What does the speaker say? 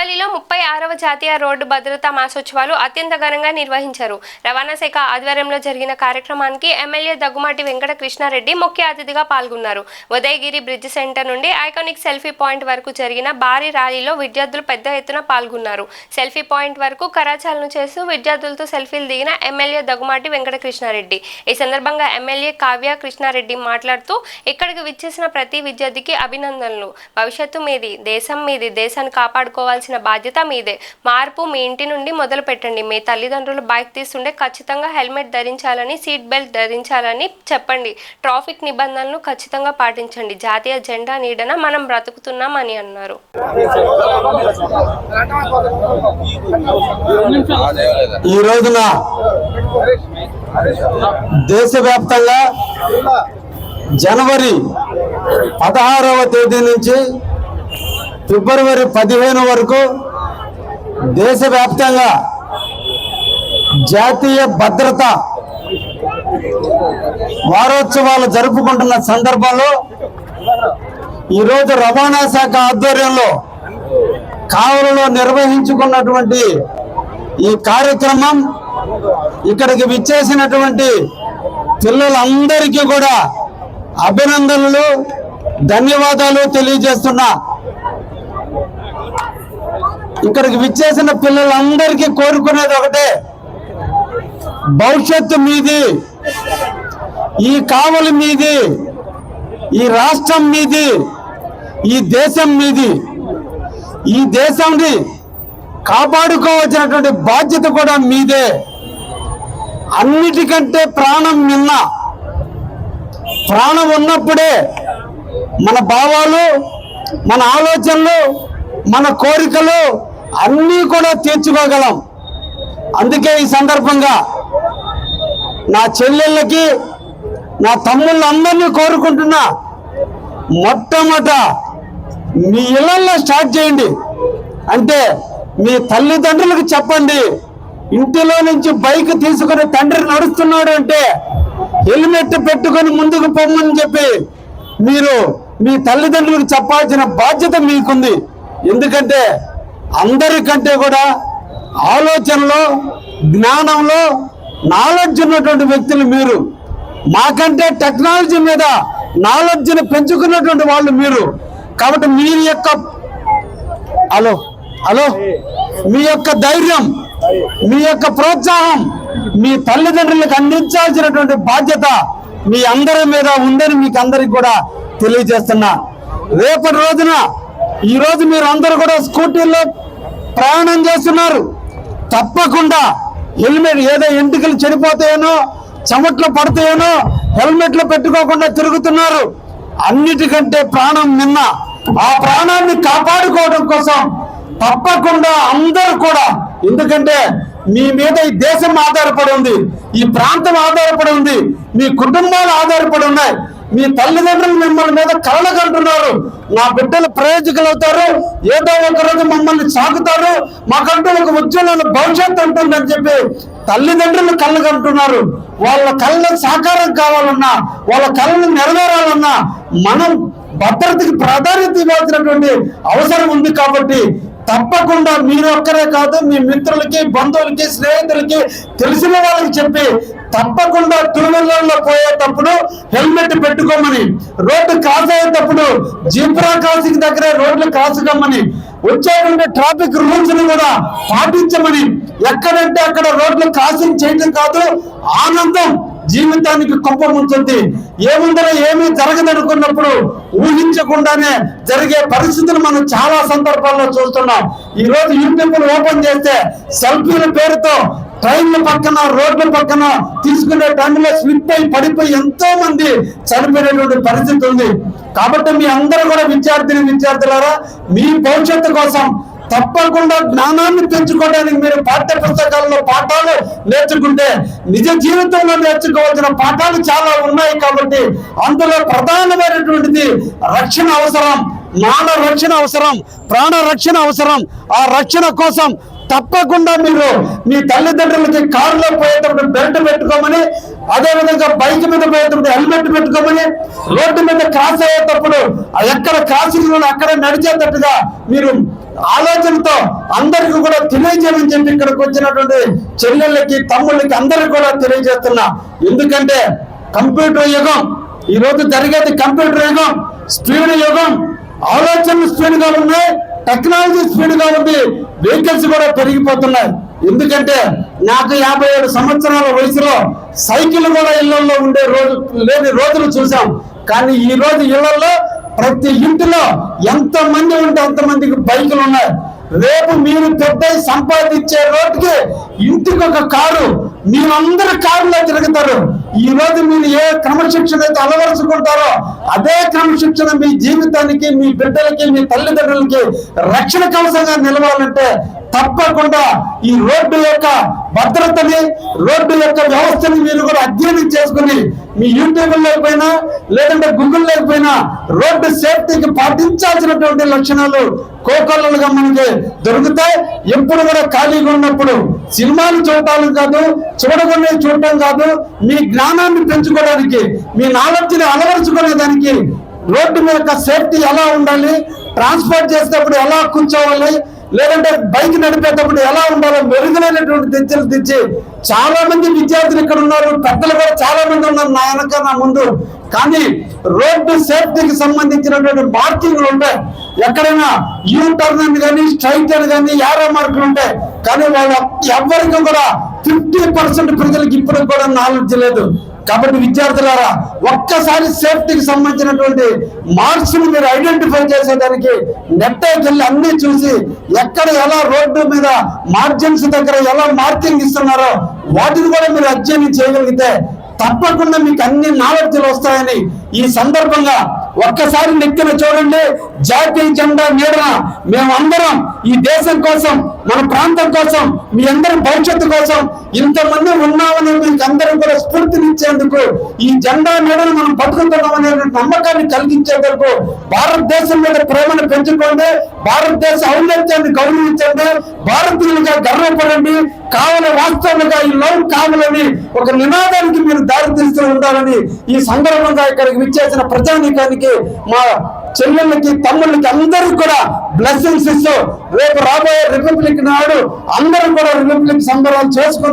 కావలిలో 36వ జాతీయ రోడ్డు భద్రతా మాసోత్సవాలు అత్యంత ఘనంగా నిర్వహించారు. రవాణా శాఖ ఆధ్వర్యంలో జరిగిన కార్యక్రమానికి ఎమ్మెల్యే దగ్గుమాటి వెంకట కృష్ణారెడ్డి ముఖ్య అతిథిగా పాల్గొన్నారు. ఉదయగిరి బ్రిడ్జ్ సెంటర్ నుండి ఐకానిక్ సెల్ఫీ పాయింట్ వరకు జరిగిన భారీ ర్యాలీలో విద్యార్థులు పెద్ద ఎత్తున పాల్గొన్నారు. సెల్ఫీ పాయింట్ వరకు కరాచాలను చేస్తూ విద్యార్థులతో సెల్ఫీలు దిగిన ఎమ్మెల్యే దగ్గుమాటి వెంకట కృష్ణారెడ్డి. ఈ సందర్భంగా ఎమ్మెల్యే కావ్య కృష్ణారెడ్డి మాట్లాడుతూ ఇక్కడికి విచ్చేసిన ప్రతి విద్యార్థికి అభినందనలు. భవిష్యత్తు మీది, దేశం మీది, దేశాన్ని కాపాడుకోవాల్సిన బాధ్యత మీదే. మార్పు మీ ఇంటి నుండి మొదలు పెట్టండి. మీ తల్లిదండ్రులు బైక్ తీస్తుంటే ఖచ్చితంగా హెల్మెట్ ధరించాలని, సీట్ బెల్ట్ ధరించాలని చెప్పండి. ట్రాఫిక్ నిబంధనలను ఖచ్చితంగా పాటించండి. జాతీయ జెండా నీడన మనం బ్రతుకుతున్నాం అని అన్నారు. ఈ రోజున దేశవ్యాప్తంగా జనవరి 16వ తేదీ నుంచి ఫిబ్రవరి 15 వరకు దేశవ్యాప్తంగా జాతీయ భద్రత వారోత్సవాలు జరుపుకుంటున్న సందర్భంలో ఈరోజు రవాణా శాఖ ఆధ్వర్యంలో కావలిలో నిర్వహించుకున్నటువంటి ఈ కార్యక్రమం ఇక్కడికి విచ్చేసినటువంటి పిల్లలందరికీ కూడా అభినందనలు, ధన్యవాదాలు తెలియజేస్తున్నా. ఇక్కడికి విచ్చేసిన పిల్లలందరికీ కోరుకునేది ఒకటే, భవిష్యత్తు మీది, ఈ కావలి మీది, ఈ రాష్ట్రం మీది, ఈ దేశం మీది. ఈ దేశాన్ని కాపాడుకోవాల్సినటువంటి బాధ్యత కూడా మీదే. అన్నిటికంటే ప్రాణం మిన్న. ప్రాణం ఉన్నప్పుడే మన భావాలు, మన ఆలోచనలు, మన కోరికలు అన్నీ కూడా తీర్చుకోగలం. అందుకే ఈ సందర్భంగా నా చెల్లెళ్ళకి, నా తమ్ముళ్ళందరినీ కోరుకుంటున్నా, మొట్టమొదట మీ ఇళ్లలో స్టార్ట్ చేయండి. అంటే మీ తల్లిదండ్రులకు చెప్పండి, ఇంటిలో నుంచి బైక్ తీసుకుని తండ్రి నడుస్తున్నాడు అంటే హెల్మెట్ పెట్టుకొని ముందుకు పొమ్మని చెప్పి మీరు మీ తల్లిదండ్రులకు చెప్పాల్సిన బాధ్యత మీకుంది. ఎందుకంటే అందరికంటే కూడా ఆలోచనలో, జ్ఞానంలో నాలెడ్జ్ ఉన్నటువంటి వ్యక్తులు మీరు. మాకంటే టెక్నాలజీ మీద నాలెడ్జ్ని పెంచుకున్నటువంటి వాళ్ళు మీరు. కాబట్టి మీ యొక్క ధైర్యం, మీ యొక్క ప్రోత్సాహం మీ తల్లిదండ్రులకు అందించాల్సినటువంటి బాధ్యత మీ అందరి మీద ఉందని మీకు అందరికి కూడా తెలియజేస్తున్నా. రేపటి రోజున ఈరోజు మీరు అందరూ కూడా స్కూటీల్లో ప్రయాణం చేస్తున్నారు. తప్పకుండా హెల్మెట్, ఏదో ఎంటికలు చెడిపోతాయేనో, చెమట్లు పడతాయేనో హెల్మెట్లు పెట్టుకోకుండా తిరుగుతున్నారు. అన్నిటికంటే ప్రాణం నిన్న. ఆ ప్రాణాన్ని కాపాడుకోవడం కోసం తప్పకుండా అందరూ కూడా, ఎందుకంటే మీ మీద ఈ దేశం ఆధారపడి ఉంది, ఈ ప్రాంతం ఆధారపడి ఉంది, మీ కుటుంబాలు ఆధారపడి ఉన్నాయి. మీ తల్లిదండ్రులు మిమ్మల్ని మీద కలలుకంటున్నారు. నా బిడ్డలు ప్రయోజకులు అవుతారు, ఏదో ఒక రోజు మమ్మల్ని సాగుతారు, మాకంటూ ఒక ఉజ్వలమైన భవిష్యత్తు ఉంటుందని చెప్పి తల్లిదండ్రులు కళ్ళకంటున్నారు. వాళ్ళ కళ్ళ సాకారం కావాలన్నా, వాళ్ళ కళ్ళను నెరవేరాలన్నా మనం భద్రతకి ప్రాధాన్యత ఇవ్వాల్సినటువంటి అవసరం ఉంది. కాబట్టి తప్పకుండా మీరు ఒక్కరే కాదు, మీ మిత్రులకి, బంధువులకి, స్నేహితులకి, తెలిసిన వాళ్ళకి చెప్పి తప్పకుండా టూవీలర్లో పోయేటప్పుడు హెల్మెట్ పెట్టుకోమని, రోడ్డు క్రాస్ అయ్యేటప్పుడు జీబ్రా క్రాసింగ్ దగ్గరే రోడ్లు క్రాస్ కమ్మని, వచ్చేటువంటి ట్రాఫిక్ రూల్స్ ని కూడా పాటించమని, ఎక్కడంటే అక్కడ రోడ్లు క్రాసింగ్ చేయడం కాదు, ఆనందం జీవితానికి కుప్పముంటుంది. ఏముందరో ఏమీ జరగదనుకున్నప్పుడు ఊహించకుండానే జరిగే పరిస్థితులు మనం చాలా సందర్భాల్లో చూస్తున్నాం. ఈ రోజు యూట్యూబ్ ఓపెన్ చేస్తే సెల్ఫీల పేరుతో ట్రైన్ల పక్కన, రోడ్ల పక్కన తీసుకునే టైంలో స్లిప్ అయి పడిపోయి ఎంతో మంది చనిపోయినటువంటి పరిస్థితి ఉంది. కాబట్టి మీ అందరూ కూడా విద్యార్థులారా, మీ భవిష్యత్తు కోసం తప్పకుండా జ్ఞానాన్ని పెంచుకోవడానికి మీరు పాఠ్య పుస్తకాల్లో పాఠాలు నేర్చుకుంటే నిజ జీవితంలో నేర్చుకోవాల్సిన పాఠాలు చాలా ఉన్నాయి. కాబట్టి అందులో ప్రధానమైనటువంటిది రక్షణ అవసరం, మాన రక్షణ అవసరం, ప్రాణ రక్షణ అవసరం. ఆ రక్షణ కోసం తప్పకుండా మీరు మీ తల్లిదండ్రులకి కారులో పోయేటప్పుడు బెల్ట్ పెట్టుకోమని, అదేవిధంగా బైక్ మీద పోయేటప్పుడు హెల్మెట్ పెట్టుకోమని, రోడ్డు మీద క్రాస్ అయ్యేటప్పుడు ఎక్కడ క్రాసింగ్ అక్కడ నడిచేటట్టుగా మీరు ఆలోచనతో అందరికీ కూడా తెలియజేయమని చెప్పి ఇక్కడికి వచ్చినటువంటి చెల్లెళ్ళకి తమ్ముళ్ళకి అందరికీ కూడా తెలియజేస్తున్నా. ఎందుకంటే కంప్యూటర్ యుగం, ఈ రోజు జరిగేది కంప్యూటర్ యుగం, స్పీడ్ యుగం. ఆలోచనలు స్పీడ్ గా ఉన్నాయి, టెక్నాలజీ స్పీడ్ గా ఉంది, వెహికల్స్ కూడా పెరిగిపోతున్నాయి. ఎందుకంటే నాకు 57 సంవత్సరాల వయసులో సైకిల్ కూడా ఇళ్లలో ఉండే లేని రోజులు చూసాం. కానీ ఈ రోజు ఇళ్లలో ప్రతి ఇంటిలో ఎంత మంది ఉంటే అంతమందికి బైకులు ఉన్నాయి. రేపు మీరు పెద్ద సంపాదించే రోజుకి ఇంటికి ఒక కారు, మీరందరూ కారులో తిరుగుతారు. ఈ రోజు మీరు ఏ క్రమశిక్షణ అయితే అలవరుచుకుంటారో అదే క్రమశిక్షణ మీ జీవితానికి, మీ బిడ్డలకి, మీ తల్లిదండ్రులకి రక్షణ కవచంగా నిలవాలంటే తప్పకుండా ఈ రోడ్డు యొక్క భద్రతని, రోడ్డు యొక్క వ్యవస్థని మీరు కూడా అధ్యయనం చేసుకుని మీ యూట్యూబ్ లేకపోయినా లేదంటే గూగుల్ లేకపోయినా రోడ్డు సేఫ్టీకి పాటించాల్సినటువంటి లక్షణాలు కోకొల్లలుగా మనకి దొరుకుతాయి. ఎప్పుడు కూడా ఖాళీగా ఉన్నప్పుడు సినిమాలు చూడటానికి కాదు, చూడటం కాదు, మీ జ్ఞానాన్ని పెంచుకోవడానికి, మీ నాలెడ్జ్ని అలవరుచుకునేదానికి రోడ్డు మీద సేఫ్టీ ఎలా ఉండాలి, ట్రాన్స్పోర్ట్ చేసేటప్పుడు ఎలా కూర్చోవాలి, లేదంటే బైక్ నడిపేటప్పుడు ఎలా ఉండాలో మెరుగైనటువంటి తెచ్చులు తెచ్చి చాలా మంది విద్యార్థులు ఇక్కడ ఉన్నారు, పెద్దలు కూడా చాలా మంది ఉన్నారు నా వెనక నా ముందు. కానీ రోడ్డు సేఫ్టీకి సంబంధించినటువంటి మార్కింగ్లు ఉంటాయి. ఎక్కడైనా యూ టర్న్ అని కానీ, స్ట్రైట్ అని కానీ, యారో మార్కులు ఉంటాయి. కానీ వాళ్ళు ఎవరికి కూడా 50% ప్రజలకు ఇప్పుడు కూడా నాలెడ్జ్ లేదు. కాబట్టి విద్యార్థులారా, ఒక్కసారి సేఫ్టీకి సంబంధించినటువంటి మార్క్స్ ని మీరు ఐడెంటిఫై చేసేదానికి నెట్ వెళ్ళి అన్ని చూసి ఎక్కడ ఎలా రోడ్డు మీద మార్జిన్స్ దగ్గర ఎలా మార్కింగ్ ఇస్తున్నారో వాటిని కూడా మీరు అధ్యయనం చేయగలిగితే తప్పకుండా మీకు అన్ని నాలెడ్జ్లు వస్తాయని ఈ సందర్భంగా ఒక్కసారి నెక్కిన చూడండి. జాతీయ జెండా నీడన మేమందరం ఈ దేశం కోసం, మన ప్రాంతం కోసం, మీ అందరి భవిష్యత్తు కోసం ఇంతమంది ఉన్నామని మీకు అందరం కూడా స్ఫూర్తినిచ్చేందుకు, ఈ జెండా నీడను మనం పట్టుకుంటున్నామనే నమ్మకాన్ని కలిగించేందుకు భారతదేశం మీద ప్రేమను పెంచుకోండి, భారతదేశ ఔన్నత్యాన్ని గౌరవించండి, భారతీయులుగా గర్వపడండి, కావలి వాస్తవులుగా ఈ లవ్ కావాలని ఒక నినాదానికి మీరు దారి తీస్తూ ఉండాలని ఈ సందర్భంగా ఇక్కడికి విచ్చేసిన ప్రజానీకానికి, మా చెల్లెళ్ళకి, తమ్ముళ్ళకి అందరికీ కూడా బ్లెస్సింగ్స్ ఇస్తూ రేపు రాబోయే రిపబ్లిక్ నాడు అందరూ కూడా రిపబ్లిక్ సంబరాలు చేసుకుంటారు.